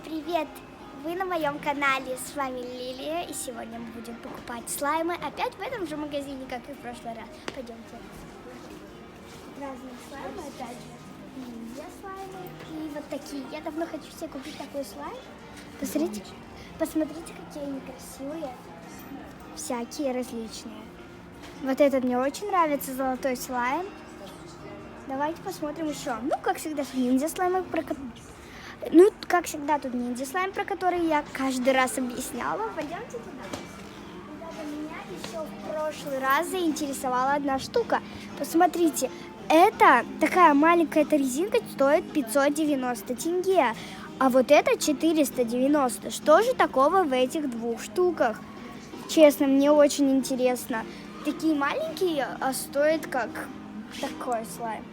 Привет! Вы на моем канале, с вами Лилия, и сегодня мы будем покупать слаймы опять в этом же магазине, как и в прошлый раз. Пойдемте. Разные слаймы, опять же, ниндзя слаймы и вот такие. Я давно хочу себе купить такой слайм. Посмотрите, какие они красивые, всякие различные. Вот этот мне очень нравится, золотой слайм. Давайте посмотрим еще. Ну, как всегда, ниндзя слаймы, как всегда, тут ниндзя слайм, про который я каждый раз объясняла. Пойдемте туда. Ребята, меня еще в прошлый раз заинтересовала одна штука. Посмотрите, это такая маленькая эта резинка стоит 590 тенге, а вот это 490. Что же такого в этих двух штуках? Честно, мне очень интересно. Такие маленькие, а стоят как такой слайм.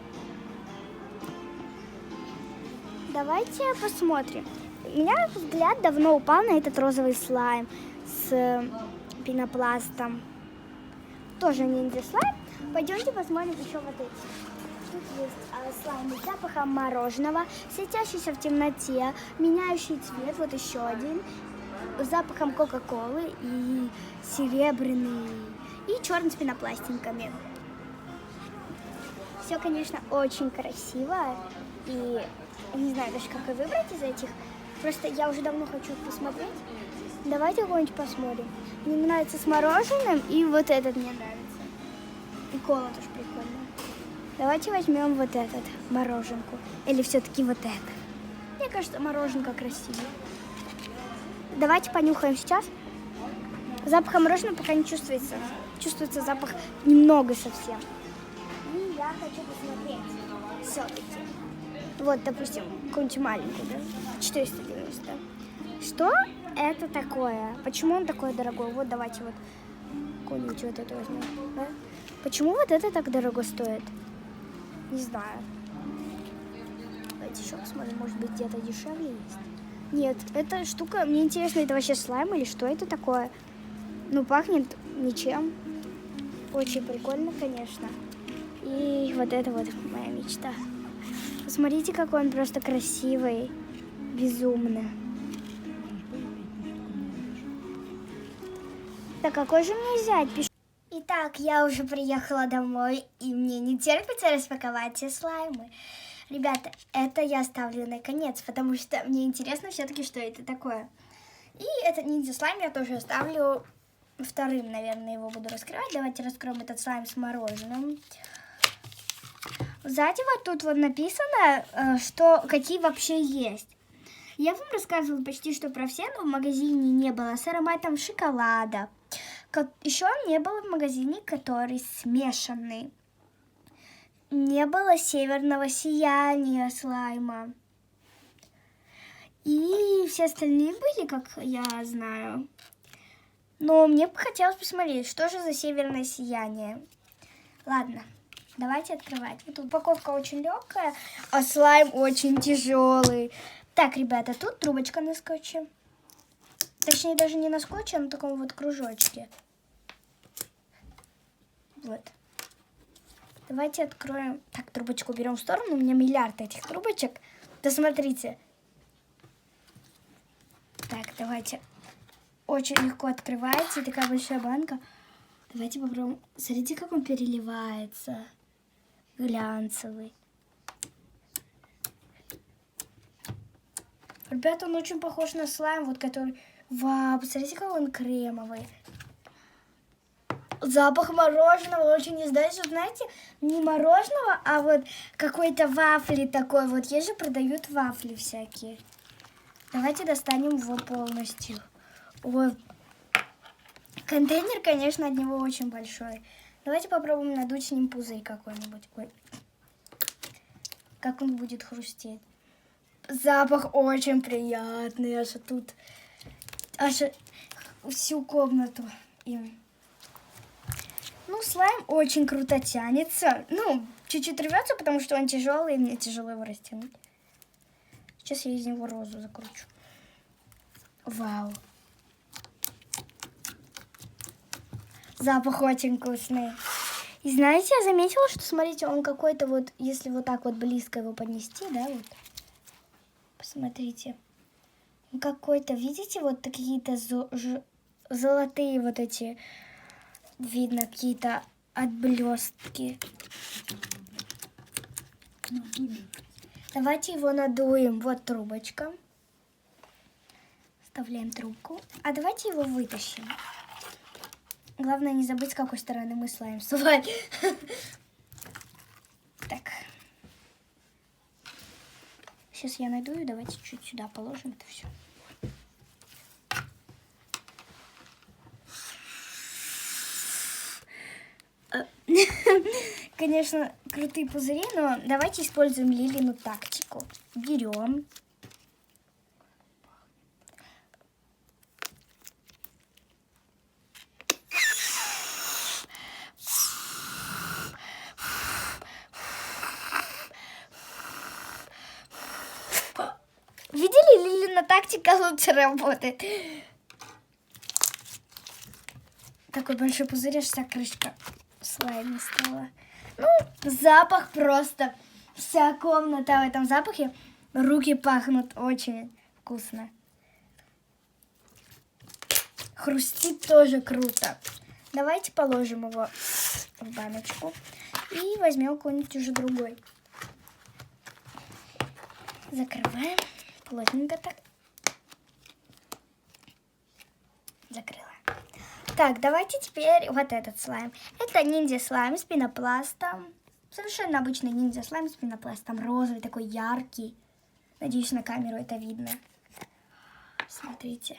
Давайте посмотрим. У меня взгляд давно упал на этот розовый слайм с пенопластом. Тоже ниндзя слайм. Пойдемте посмотрим еще вот эти. Тут есть слаймы с запахом мороженого, светящийся в темноте, меняющий цвет, вот еще один, с запахом кока-колы и серебряный, и черный с пенопластинками. Все, конечно, очень красиво, и я не знаю даже, как и выбрать из этих. Просто я уже давно хочу посмотреть. Давайте какой-нибудь посмотрим. Мне нравится с мороженым, и вот этот мне нравится. И кола тоже прикольная. Давайте возьмем вот этот, мороженку. Или все-таки вот это. Мне кажется, мороженка красивее. Давайте понюхаем сейчас. Запаха мороженого пока не чувствуется. Чувствуется запах немного совсем. И я хочу посмотреть все-таки. Вот, допустим, какую-нибудь маленькую, да? 490. Что это такое? Почему он такой дорогой? Вот давайте вот какую-нибудь вот эту возьмем. Да? Почему вот это так дорого стоит? Не знаю. Давайте еще посмотрим, может быть, где-то дешевле есть. Нет, эта штука, мне интересно, это вообще слайм или что это такое? Ну, пахнет ничем. Очень прикольно, конечно. И вот это вот моя мечта. Посмотрите, какой он просто красивый, безумно. Так, какой же мне взять? Итак, я уже приехала домой, и мне не терпится распаковать все слаймы. Ребята, это я оставлю на конец, потому что мне интересно все-таки, что это такое. И этот ниндзя слайм я тоже оставлю вторым, наверное, его буду раскрывать. Давайте раскроем этот слайм с мороженым. Сзади вот тут вот написано, что какие вообще есть. Я вам рассказывала почти что про все, но в магазине не было с ароматом шоколада. Еще не было в магазине, который смешанный. Не было северного сияния слайма. И все остальные были, как я знаю. Но мне бы хотелось посмотреть, что же за северное сияние. Ладно. Давайте открывать. Вот упаковка очень легкая, а слайм очень тяжелый. Так, ребята, тут трубочка на скотче. Точнее, даже не на скотче, а на таком вот кружочке. Вот. Давайте откроем. Так, трубочку берем в сторону. У меня миллиард этих трубочек. Да смотрите. Так, давайте. Очень легко открывается. И такая большая банка. Давайте попробуем. Смотрите, как он переливается. Глянцевый. Ребята, он очень похож на слайм, вот который... Вау, посмотрите, как он кремовый. Запах мороженого очень знаете, не мороженого, а вот какой-то вафли такой. Вот есть же, продают вафли всякие. Давайте достанем его полностью. Ой, контейнер, конечно, от него очень большой. Давайте попробуем надуть с ним пузырь какой-нибудь. Ой. Как он будет хрустеть. Запах очень приятный. Аж тут. Аж всю комнату им. Ну, слайм очень круто тянется. Ну, чуть-чуть рвется, потому что он тяжелый, и мне тяжело его растянуть. Сейчас я из него розу закручу. Вау. Запах очень вкусный. И знаете, я заметила, что, смотрите, он какой-то вот, если вот так вот близко его поднести, да, вот. Посмотрите. какой-то, видите, вот какие-то золотые вот эти, видно, какие-то отблестки. Давайте его надуем. Вот трубочка. Вставляем трубку. А давайте его вытащим. Главное не забыть, с какой стороны мы слайм сувать. Так. Сейчас я найду и давайте чуть сюда положим это все. Конечно, крутые пузыри, но давайте используем Лилину тактику. Берем. Видели, Лилина тактика лучше работает. Такой большой пузырь, аж вся крышка слайма стала. Ну, запах просто. Вся комната в этом запахе. Руки пахнут очень вкусно. Хрустит тоже круто. Давайте положим его в баночку. И возьмем какой-нибудь уже другой. Закрываем. Плотненько так. Закрыла. Так, давайте теперь вот этот слайм. Это ниндзя слайм с пенопластом. Совершенно обычный ниндзя слайм с пенопластом. Розовый, такой яркий. Надеюсь, на камеру это видно. Смотрите.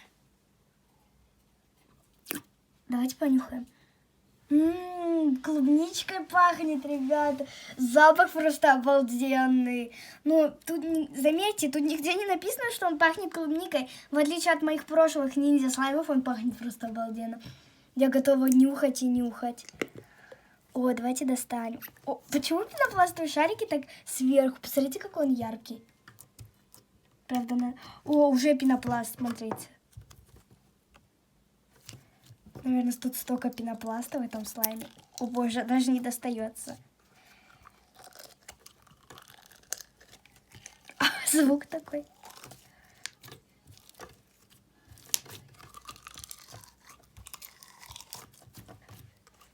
Давайте понюхаем. Клубничкой пахнет, ребята. Запах просто обалденный. Ну, тут, заметьте, тут нигде не написано, что он пахнет клубникой. В отличие от моих прошлых ниндзя слаймов, он пахнет просто обалденно. Я готова нюхать и нюхать. О, давайте достанем. О, почему пенопластовые шарики так сверху? Посмотрите, какой он яркий. Правда, О, уже пенопласт, смотрите. Наверное, тут столько пенопласта в этом слайме. О боже, даже не достается. Звук такой.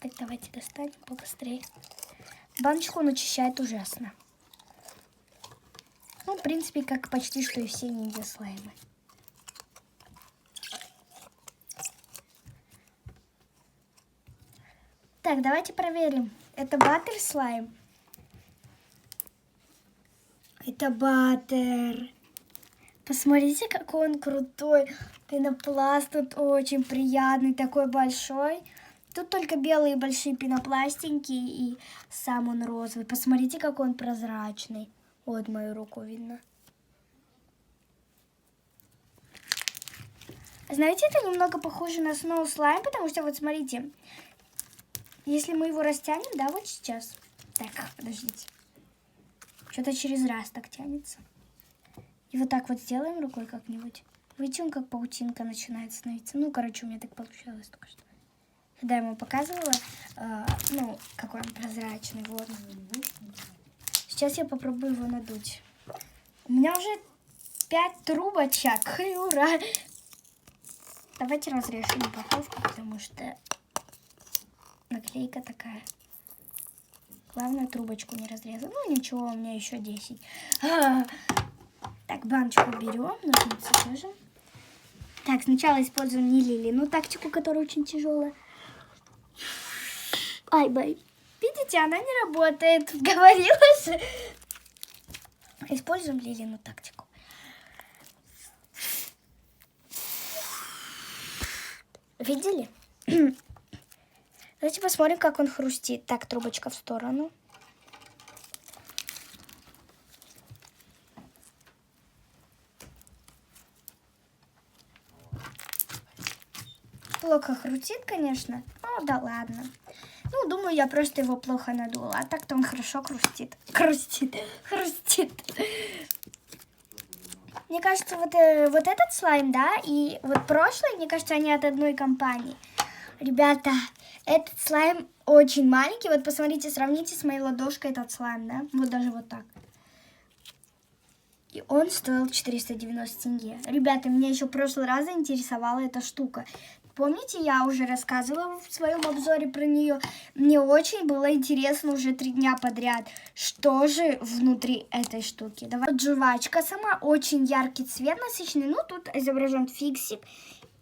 Так, давайте достанем побыстрее. Баночку он очищает ужасно. Ну, в принципе, как почти что и все ниндзя слаймы. Так, давайте проверим. Это баттер слайм. Это баттер. Посмотрите, какой он крутой. Пенопласт тут очень приятный, такой большой. Тут только белые большие пенопластинки и сам он розовый. Посмотрите, какой он прозрачный. Вот мою руку видно. Знаете, это немного похоже на Snow Slime, потому что вот смотрите. Если мы его растянем, да, вот сейчас. Так, подождите. Что-то через раз так тянется. И вот так вот сделаем рукой как-нибудь. Видите, он как паутинка начинает становиться. Ну, короче, у меня так получалось только что. Когда я ему показывала, ну, какой он прозрачный. Вот. Сейчас я попробую его надуть. У меня уже 5 трубочек. Ура! Давайте разрежем упаковку, потому что наклейка такая. Главное, трубочку не разрезать. Ну, ничего, у меня еще 10. Так, баночку берем, ножницы тоже. Так, сначала используем не Лилину тактику, которая очень тяжелая. Ай-бай. Видите, она не работает. Говорила же. Используем Лилину тактику. Видели? Давайте посмотрим, как он хрустит. Так, трубочка в сторону. Плохо хрустит, конечно. Ну, да ладно. Ну, думаю, я просто его плохо надула. А так-то он хорошо хрустит. Хрустит. Мне кажется, вот этот слайм, да, и вот прошлый, мне кажется, они от одной компании. Ребята, этот слайм очень маленький. Вот посмотрите, сравните с моей ладошкой этот слайм, да? Вот даже вот так. И он стоил 490 тенге. Ребята, меня еще в прошлый раз заинтересовала эта штука. Помните, я уже рассказывала в своем обзоре про нее. Мне очень было интересно уже 3 дня подряд, что же внутри этой штуки. Давай. Вот жвачка сама, очень яркий цвет насыщенный. Ну, тут изображен фиксик.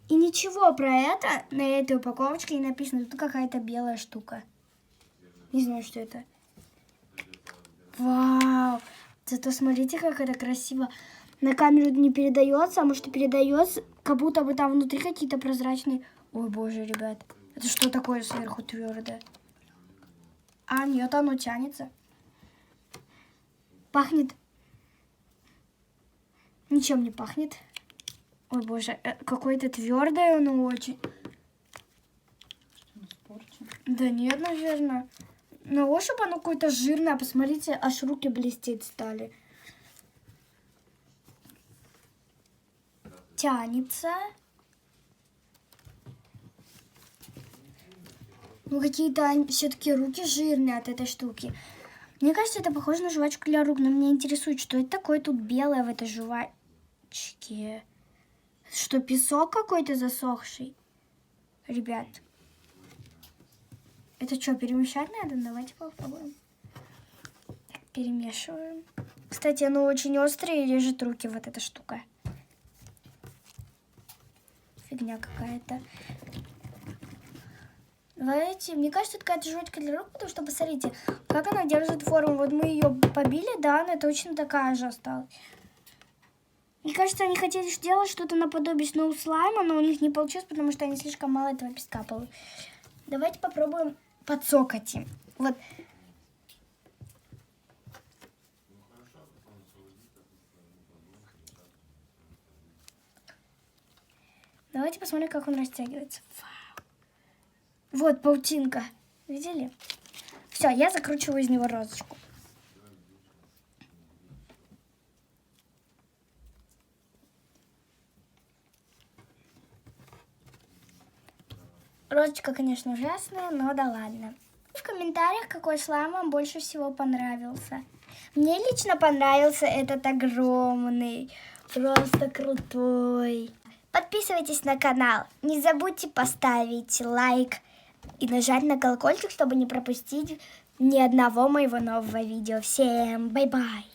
И ничего про это на этой упаковочке не написано. Тут какая-то белая штука. Не знаю, что это. Вау! Зато смотрите, как это красиво. На камеру не передается, а может и передается, как будто бы там внутри какие-то прозрачные... Ой, боже, ребят. Это что такое сверху твердое? А, нет, оно тянется. Пахнет... Ничем не пахнет. Ой, боже, какое-то твердое оно очень. Да нет, наверное. На ощупь оно какое-то жирное. Посмотрите, аж руки блестеть стали. Тянется. Ну, какие-то все-таки руки жирные от этой штуки. Мне кажется, это похоже на жвачку для рук. Но меня интересует, что это такое тут белое в этой жвачке. Что, песок какой-то засохший? Ребят. Это что, перемешать надо? Давайте попробуем. Так, перемешиваем. Кстати, оно очень острое и режет руки, вот эта штука. Фигня какая-то. Давайте, мне кажется, это какая-то жвачка для рук, потому что, посмотрите, как она держит форму. Вот мы ее побили, да, она точно такая же осталась. Мне кажется, они хотели сделать что-то наподобие Snow слайма, но у них не получилось, потому что они слишком мало этого песка получили. Давайте попробуем подсокать им. Вот. Давайте посмотрим, как он растягивается. Вау. Вот паутинка. Видели? Все, я закручиваю из него розочку. Розочка, конечно, ужасная, но да ладно. В комментариях, какой слайм вам больше всего понравился. Мне лично понравился этот огромный, просто крутой. Подписывайтесь на канал, не забудьте поставить лайк и нажать на колокольчик, чтобы не пропустить ни одного моего нового видео. Всем бай-бай!